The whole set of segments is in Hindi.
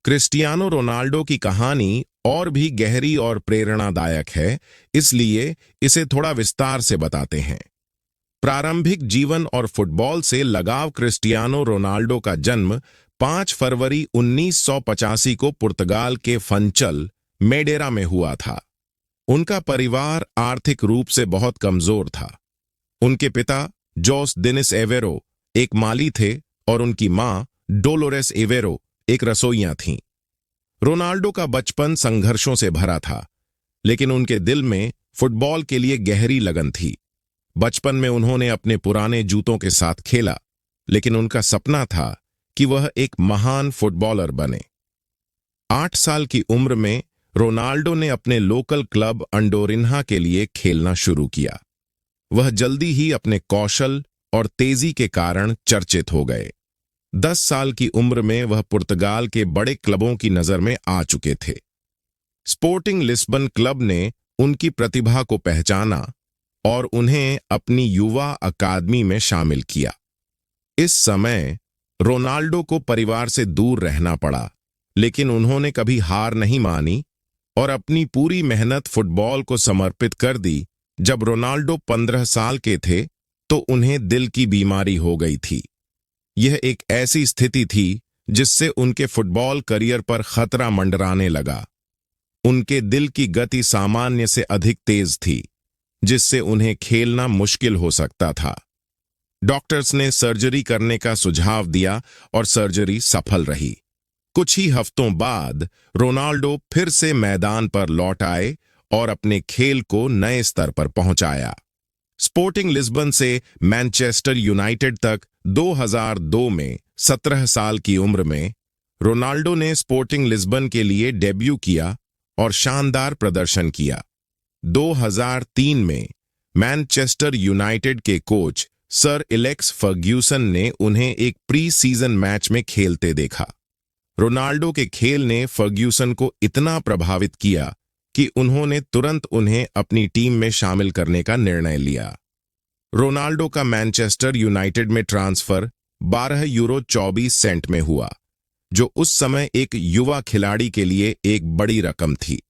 क्रिस्टियानो रोनाल्डो की कहानी और भी गहरी और प्रेरणादायक है, इसलिए इसे थोड़ा विस्तार से बताते हैं। प्रारंभिक जीवन और फुटबॉल से लगाव। क्रिस्टियानो रोनाल्डो का जन्म 5 फरवरी 1985 को पुर्तगाल के फंचल, मेडेरा में हुआ था। उनका परिवार आर्थिक रूप से बहुत कमजोर था। उनके पिता जोस डिनिस एवेरो एक माली थे और उनकी मां डोलोरेस एवेरो एक रसोइया थीं। रोनाल्डो का बचपन संघर्षों से भरा था, लेकिन उनके दिल में फुटबॉल के लिए गहरी लगन थी। बचपन में उन्होंने अपने पुराने जूतों के साथ खेला, लेकिन उनका सपना था कि वह एक महान फुटबॉलर बने। 8 साल की उम्र में रोनाल्डो ने अपने लोकल क्लब अंडोरिन्हा के लिए खेलना शुरू किया। वह जल्दी ही अपने कौशल और तेजी के कारण चर्चित हो गए। 10 साल की उम्र में वह पुर्तगाल के बड़े क्लबों की नजर में आ चुके थे। स्पोर्टिंग लिस्बन क्लब ने उनकी प्रतिभा को पहचाना और उन्हें अपनी युवा अकादमी में शामिल किया। इस समय रोनाल्डो को परिवार से दूर रहना पड़ा, लेकिन उन्होंने कभी हार नहीं मानी और अपनी पूरी मेहनत फुटबॉल को समर्पित कर दी। जब रोनाल्डो 15 साल के थे तो उन्हें दिल की बीमारी हो गई थी। यह एक ऐसी स्थिति थी जिससे उनके फुटबॉल करियर पर खतरा मंडराने लगा। उनके दिल की गति सामान्य से अधिक तेज थी, जिससे उन्हें खेलना मुश्किल हो सकता था। डॉक्टर्स ने सर्जरी करने का सुझाव दिया और सर्जरी सफल रही। कुछ ही हफ्तों बाद रोनाल्डो फिर से मैदान पर लौट आए और अपने खेल को नए स्तर पर पहुंचाया। स्पोर्टिंग लिस्बन से मैनचेस्टर यूनाइटेड तक 2002 में 17 साल की उम्र में रोनाल्डो ने स्पोर्टिंग लिस्बन के लिए डेब्यू किया और शानदार प्रदर्शन किया। 2003 में मैनचेस्टर यूनाइटेड के कोच सर एलेक्स फर्ग्यूसन ने उन्हें एक प्री सीजन मैच में खेलते देखा। रोनाल्डो के खेल ने फर्ग्यूसन को इतना प्रभावित किया कि उन्होंने तुरंत उन्हें अपनी टीम में शामिल करने का निर्णय लिया। रोनाल्डो का मैनचेस्टर यूनाइटेड में ट्रांसफर 12 यूरो 24 सेंट में हुआ, जो उस समय एक युवा खिलाड़ी के लिए एक बड़ी रकम थी।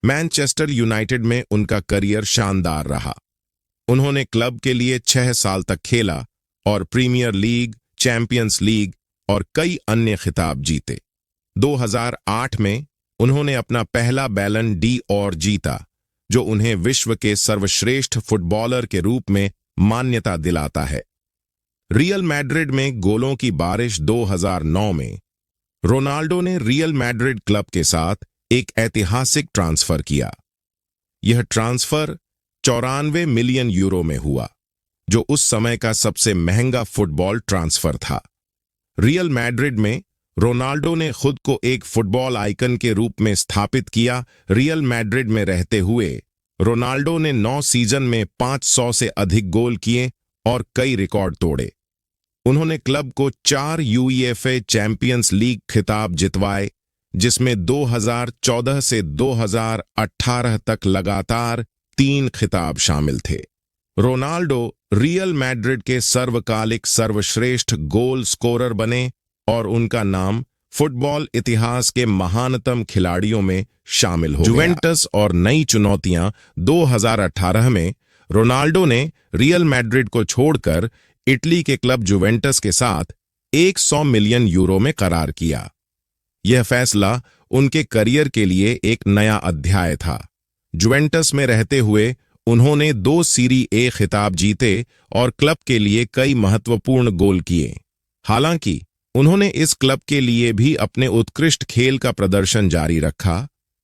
मैनचेस्टर यूनाइटेड में उनका करियर शानदार रहा। उन्होंने क्लब के लिए 6 साल तक खेला और प्रीमियर लीग, चैंपियंस लीग और कई अन्य खिताब जीते। 2008 में उन्होंने अपना पहला बैलन डी और जीता, जो उन्हें विश्व के सर्वश्रेष्ठ फुटबॉलर के रूप में मान्यता दिलाता है। रियल मैड्रिड में गोलों की बारिश। 2009 में रोनाल्डो ने रियल मैड्रिड क्लब के साथ एक ऐतिहासिक ट्रांसफर किया। यह ट्रांसफर 94 मिलियन यूरो में हुआ, जो उस समय का सबसे महंगा फुटबॉल ट्रांसफर था। रियल मैड्रिड में रोनाल्डो ने खुद को एक फुटबॉल आइकन के रूप में स्थापित किया। रियल मैड्रिड में रहते हुए रोनाल्डो ने 9 सीजन में 500 से अधिक गोल किए और कई रिकॉर्ड तोड़े। उन्होंने क्लब को 4 यूईएफए चैंपियंस लीग खिताब जितवाए, जिसमें 2014 से 2018 तक लगातार 3 खिताब शामिल थे। रोनाल्डो रियल मैड्रिड के सर्वकालिक सर्वश्रेष्ठ गोल स्कोरर बने और उनका नाम फुटबॉल इतिहास के महानतम खिलाड़ियों में शामिल हो गया। जुवेंटस और नई चुनौतियां। 2018 में रोनाल्डो ने रियल मैड्रिड को छोड़कर इटली के क्लब जुवेंटस के साथ 100 मिलियन यूरो में करार किया। यह फैसला उनके करियर के लिए एक नया अध्याय था। जुवेंटस में रहते हुए उन्होंने 2 सीरी ए खिताब जीते और क्लब के लिए कई महत्वपूर्ण गोल किए। हालांकि उन्होंने इस क्लब के लिए भी अपने उत्कृष्ट खेल का प्रदर्शन जारी रखा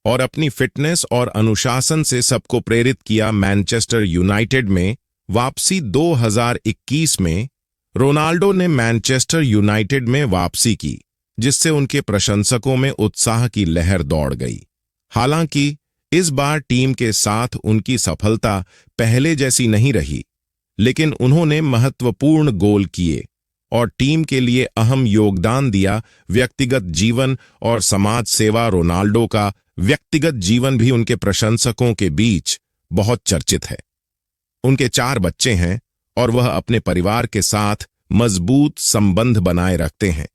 और अपनी फिटनेस और अनुशासन से सबको प्रेरित किया। मैनचेस्टर यूनाइटेड में वापसी। 2021 में रोनाल्डो ने मैनचेस्टर यूनाइटेड में वापसी की, जिससे उनके प्रशंसकों में उत्साह की लहर दौड़ गई। हालांकि इस बार टीम के साथ उनकी सफलता पहले जैसी नहीं रही, लेकिन उन्होंने महत्वपूर्ण गोल किए और टीम के लिए अहम योगदान दिया। व्यक्तिगत जीवन और समाज सेवा। रोनाल्डो का व्यक्तिगत जीवन भी उनके प्रशंसकों के बीच बहुत चर्चित है। उनके 4 बच्चे हैं और वह अपने परिवार के साथ मजबूत संबंध बनाए रखते हैं।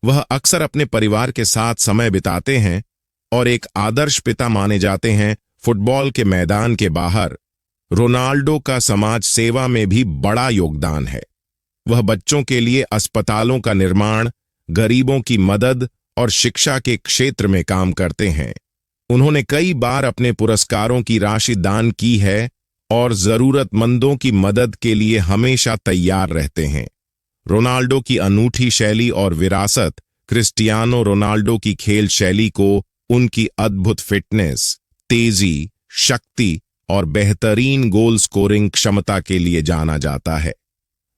वह अक्सर अपने परिवार के साथ समय बिताते हैं और एक आदर्श पिता माने जाते हैं। फुटबॉल के मैदान के बाहर रोनाल्डो का समाज सेवा में भी बड़ा योगदान है। वह बच्चों के लिए अस्पतालों का निर्माण, गरीबों की मदद और शिक्षा के क्षेत्र में काम करते हैं। उन्होंने कई बार अपने पुरस्कारों की राशि दान की है और जरूरतमंदों की मदद के लिए हमेशा तैयार रहते हैं। रोनाल्डो की अनूठी शैली और विरासत, क्रिस्टियानो रोनाल्डो की खेल शैली को उनकी अद्भुत फिटनेस, तेजी, शक्ति और बेहतरीन गोल स्कोरिंग क्षमता के लिए जाना जाता है।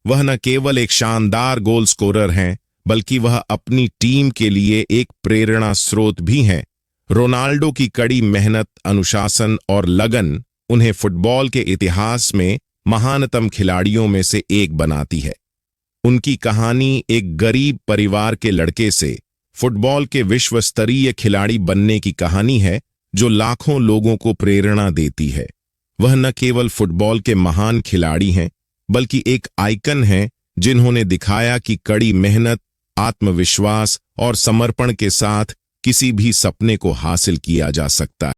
वह न केवल एक शानदार गोल स्कोरर हैं, बल्कि वह अपनी टीम के लिए एक प्रेरणा स्रोत भी हैं। रोनाल्डो की कड़ी मेहनत, अनुशासन और लगन उन्हें फुटबॉल के इतिहास में महानतम खिलाड़ियों में से एक बनाती है। उनकी कहानी एक गरीब परिवार के लड़के से फुटबॉल के विश्व स्तरीय खिलाड़ी बनने की कहानी है, जो लाखों लोगों को प्रेरणा देती है। वह न केवल फुटबॉल के महान खिलाड़ी हैं, बल्कि एक आइकन हैं जिन्होंने दिखाया कि कड़ी मेहनत, आत्मविश्वास और समर्पण के साथ किसी भी सपने को हासिल किया जा सकता है।